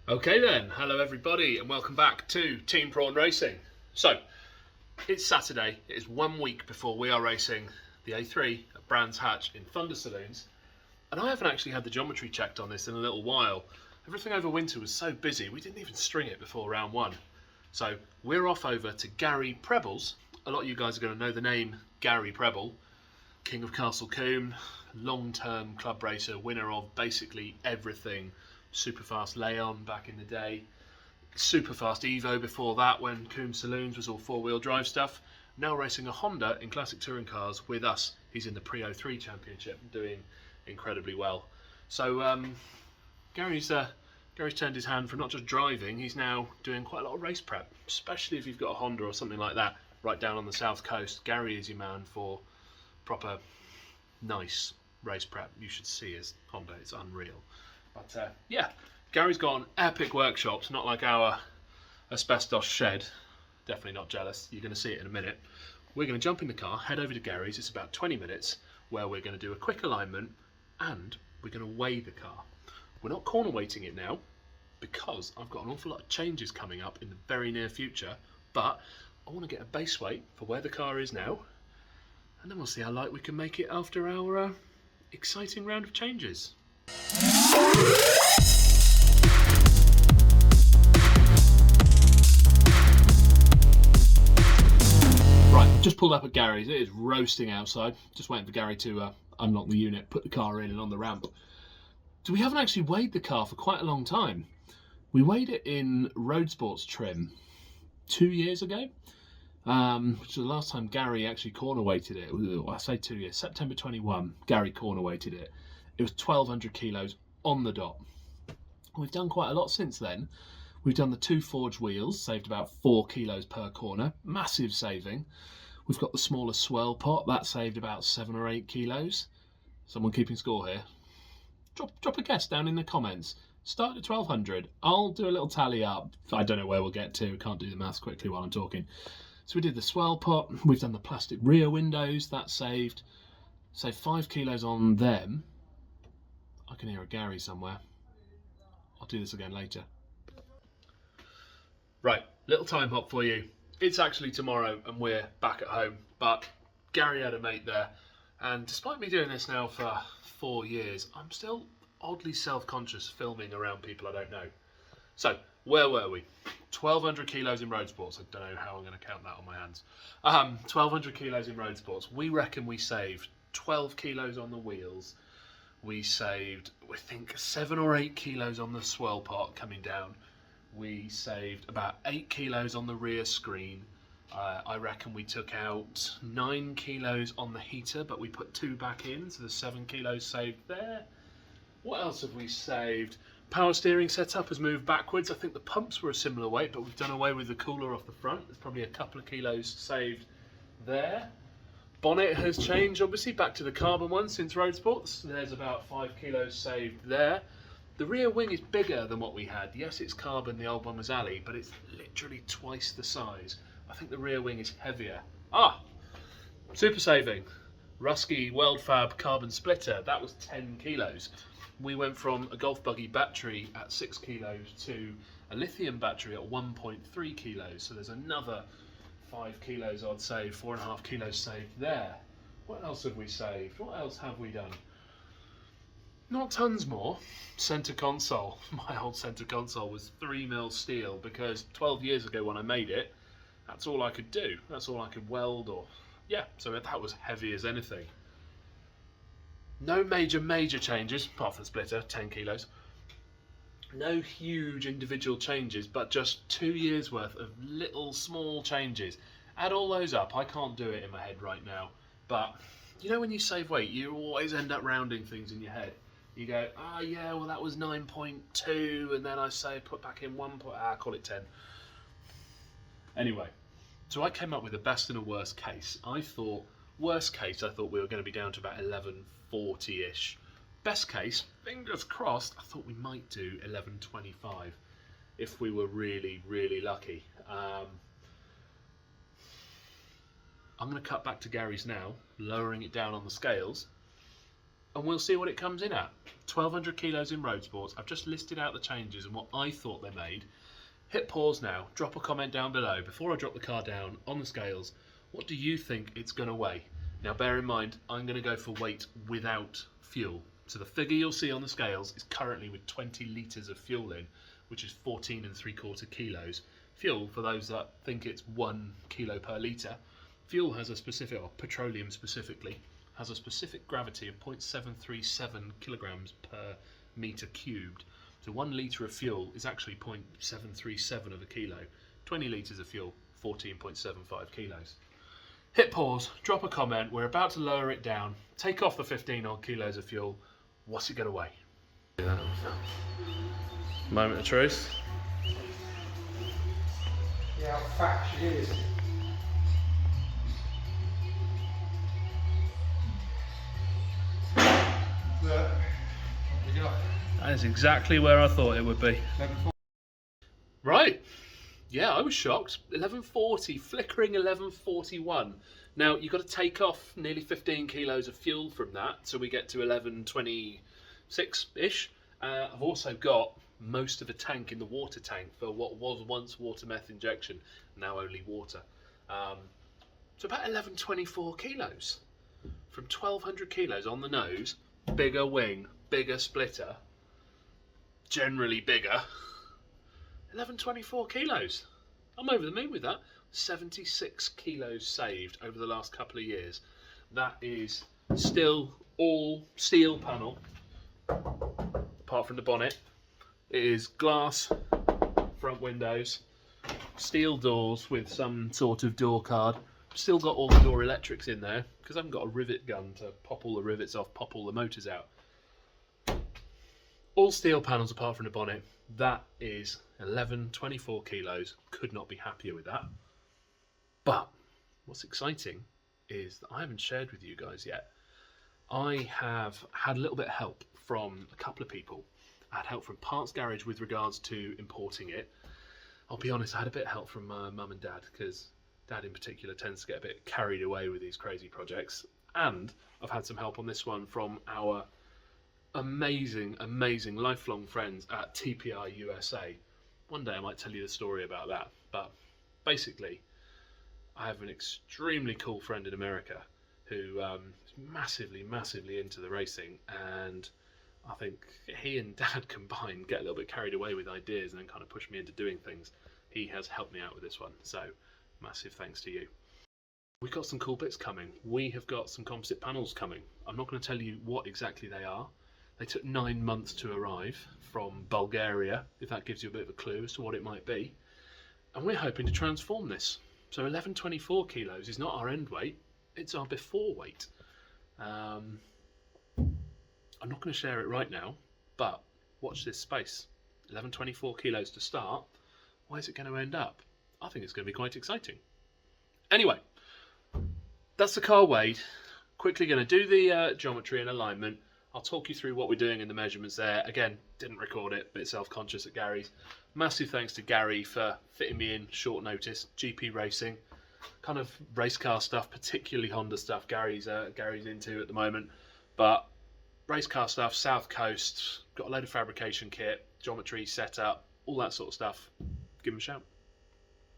Okay then, hello everybody and welcome back to Team Prawn Racing. So, it's Saturday, it is 1 week before we are racing the A3 at Brands Hatch in Thunder Saloons, and I haven't actually had the geometry checked on this in a little while. Everything over winter was so busy, we didn't even string it before round one. So, we're off over to Gary Prebble's. A lot of you guys are going to know the name Gary Prebble, King of Castle Combe, long-term club racer, winner of basically everything. Superfast Leon back in the day, Superfast Evo before that when Combe Saloons was all four-wheel drive stuff. Now racing a Honda in classic touring cars with us. He's in the Pre-03 Championship, doing incredibly well. So Gary's turned his hand from not just driving, he's now doing quite a lot of race prep, especially if you've got a Honda or something like that right down on the south coast. Gary is your man for proper nice race prep. You should see his Honda, it's unreal. But yeah, Gary's got an epic workshops, not like our asbestos shed. Definitely not jealous. You're going to see it in a minute. We're going to jump in the car, head over to Gary's. It's about 20 minutes where we're going to do a quick alignment and we're going to weigh the car. We're not corner weighting it now because I've got an awful lot of changes coming up in the very near future, but I want to get a base weight for where the car is now, and then we'll see how light we can make it after our exciting round of changes. Right, just pulled up at Gary's. It is roasting outside. Just waiting for Gary to unlock the unit, put the car in and on the ramp. So we haven't actually weighed the car for quite a long time. We weighed it in road sports trim 2 years ago, which was the last time Gary actually corner weighted it. I say 2 years, September 21, Gary corner weighted it. It was 1,200 kilos on the dot. We've done quite a lot since then. We've done the 2 forged wheels, saved about 4 kilos per corner, massive saving. We've got the smaller swirl pot, that saved about 7 or 8 kilos. Someone keeping score here? Drop a guess down in the comments. Start at 1,200. I'll do a little tally up. I don't know where we'll get to. Can't do the maths quickly while I'm talking. So we did the swirl pot. We've done the plastic rear windows. That saved 5 kilos on them. I can hear a Gary somewhere. I'll do this again later. Right, little time hop for you. It's actually tomorrow and we're back at home, but Gary had a mate there, and despite me doing this now for 4 years, I'm still oddly self-conscious filming around people I don't know. So, where were we? 1,200 kilos in road sports. I don't know how I'm going to count that on my hands. 1,200 kilos in road sports. We reckon we saved 12 kilos on the wheels. We saved, I think, 7 or 8 kilos on the swirl pot coming down. We saved about 8 kilos on the rear screen. I reckon we took out 9 kilos on the heater, but we put 2 back in, so there's 7 kilos saved there. What else have we saved? Power steering setup has moved backwards. I think the pumps were a similar weight, but we've done away with the cooler off the front. There's probably a couple of kilos saved there. Bonnet has changed, obviously, back to the carbon one since road sports. There's about 5 kilos saved there. The rear wing is bigger than what we had. Yes, it's carbon, the old one was alley, but it's literally twice the size. I think the rear wing is heavier. Super saving. Rusky World Fab carbon splitter, that was 10 kilos. We went from a golf buggy battery at 6 kilos to a lithium battery at 1.3 kilos. So there's another 5 kilos I'd say, 4.5 kilos saved there. What else have we saved? What else have we done? Not tons more. Centre console. My old centre console was 3mm steel because 12 years ago when I made it, that's all I could do. That's all I could weld or... yeah, so that was heavy as anything. No major changes, apart from the splitter, 10 kilos. No huge individual changes, but just 2 years worth of little small changes. Add all those up. I can't do it in my head right now, but you know when you save weight, you always end up rounding things in your head. You go, yeah, well that was 9.2, and then I say put back in 1. Call it 10. Anyway, so I came up with a best and a worst case. Worst case, I thought we were going to be down to about 1140-ish. Best case, fingers crossed, I thought we might do 1125 if we were really lucky. I'm going to cut back to Gary's now, lowering it down on the scales. and we'll see what it comes in at. 1,200 kilos in road sports. I've just listed out the changes and what I thought they made. Hit pause now, drop a comment down below before I drop the car down on the scales. What do you think it's going to weigh? Now bear in mind, I'm going to go for weight without fuel. So the figure you'll see on the scales is currently with 20 litres of fuel in, which is 14 3/4 kilos. Fuel, for those that think it's 1 kilo per litre, fuel has a specific, or petroleum specifically, has a specific gravity of 0.737 kilograms per metre cubed. So 1 litre of fuel is actually 0.737 of a kilo. 20 litres of fuel, 14.75 kilos. Hit pause, drop a comment, we're about to lower it down, take off the 15 odd kilos of fuel. What's it going to weigh? Moment of truth. Yeah, how fat she is. Look, what we got? That is exactly where I thought it would be. 11.4. Right. Yeah, I was shocked. 11.40, flickering 11.41. Now, you've got to take off nearly 15 kilos of fuel from that, so we get to 11.26-ish. I've also got most of a tank in the water tank for what was once water meth injection, now only water. So about 11.24 kilos. From 1,200 kilos on the nose, bigger wing, bigger splitter, generally bigger. 11.24 kilos. I'm over the moon with that. 76 kilos saved over the last couple of years. That is still all steel panel, apart from the bonnet. It is glass front windows, steel doors with some sort of door card. Still got all the door electrics in there because I haven't got a rivet gun to pop all the rivets off, pop all the motors out. All steel panels apart from the bonnet. That is 11.24 kilos. Could not be happier with that. But what's exciting is that I haven't shared with you guys yet. I have had a little bit of help from a couple of people. I had help from Parts Garage with regards to importing it. I'll be honest, I had a bit of help from my mum and dad because Dad in particular tends to get a bit carried away with these crazy projects. And I've had some help on this one from our amazing lifelong friends at TPI USA. One day I might tell you the story about that, but basically I have an extremely cool friend in America who is massively into the racing, and I think he and Dad combined get a little bit carried away with ideas and then kind of push me into doing things. He has helped me out with this one, so massive thanks to you. We've got some cool bits coming. We have got some composite panels coming. I'm not going to tell you what exactly they are. They took 9 months to arrive from Bulgaria, if that gives you a bit of a clue as to what it might be. And we're hoping to transform this. So 11.24 kilos is not our end weight, it's our before weight. I'm not going to share it right now, but watch this space. 11.24 kilos to start. Where's it going to end up? I think it's going to be quite exciting. Anyway, that's the car weighed. Quickly going to do the geometry and alignment. I'll talk you through what we're doing in the measurements there. Again, didn't record it, a bit self-conscious at Gary's. Massive thanks to Gary for fitting me in short notice. GP racing, kind of race car stuff, particularly Honda stuff Gary's into at the moment. But race car stuff, South Coast, got a load of fabrication kit, geometry, setup, all that sort of stuff. Give him a shout.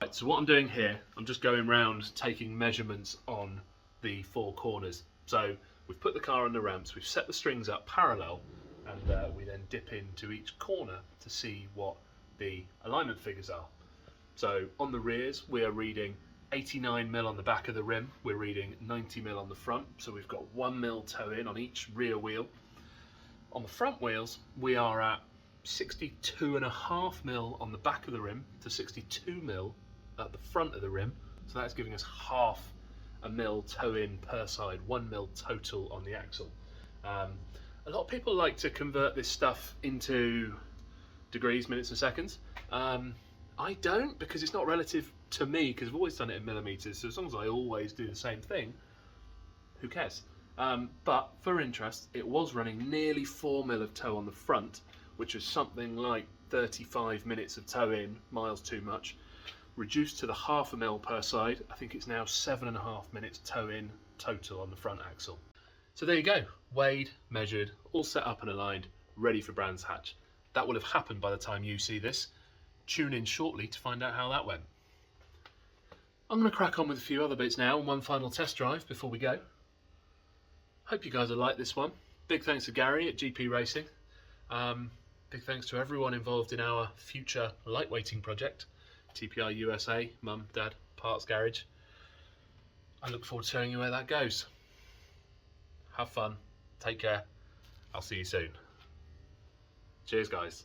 Right, so what I'm doing here, I'm just going round taking measurements on the 4 corners. So we've put the car on the ramps, we've set the strings up parallel, and we then dip into each corner to see what the alignment figures are. So on the rears, we are reading 89mm on the back of the rim, we're reading 90mm on the front, so we've got 1mm toe in on each rear wheel. On the front wheels, we are at 62.5mm on the back of the rim to 62mm at the front of the rim, so that's giving us half a mil toe in per side, 1mm total on the axle. A lot of people like to convert this stuff into degrees, minutes and seconds. I don't, because it's not relative to me, because I've always done it in millimeters, so as long as I always do the same thing, who cares? But for interest, it was running nearly 4mm of toe on the front, which is something like 35 minutes of toe in, miles too much. Reduced to the half a mil per side, I think it's now 7.5 minutes toe in total on the front axle. So there you go, weighed, measured, all set up and aligned, ready for Brands Hatch. That will have happened by the time you see this. Tune in shortly to find out how that went. I'm going to crack on with a few other bits now and one final test drive before we go. Hope you guys will like this one. Big thanks to Gary at GP Racing. Big thanks to everyone involved in our future lightweighting project. TPI USA, Mum, Dad, Parts Garage. I look forward to showing you where that goes. Have fun, take care, I'll see you soon. Cheers guys.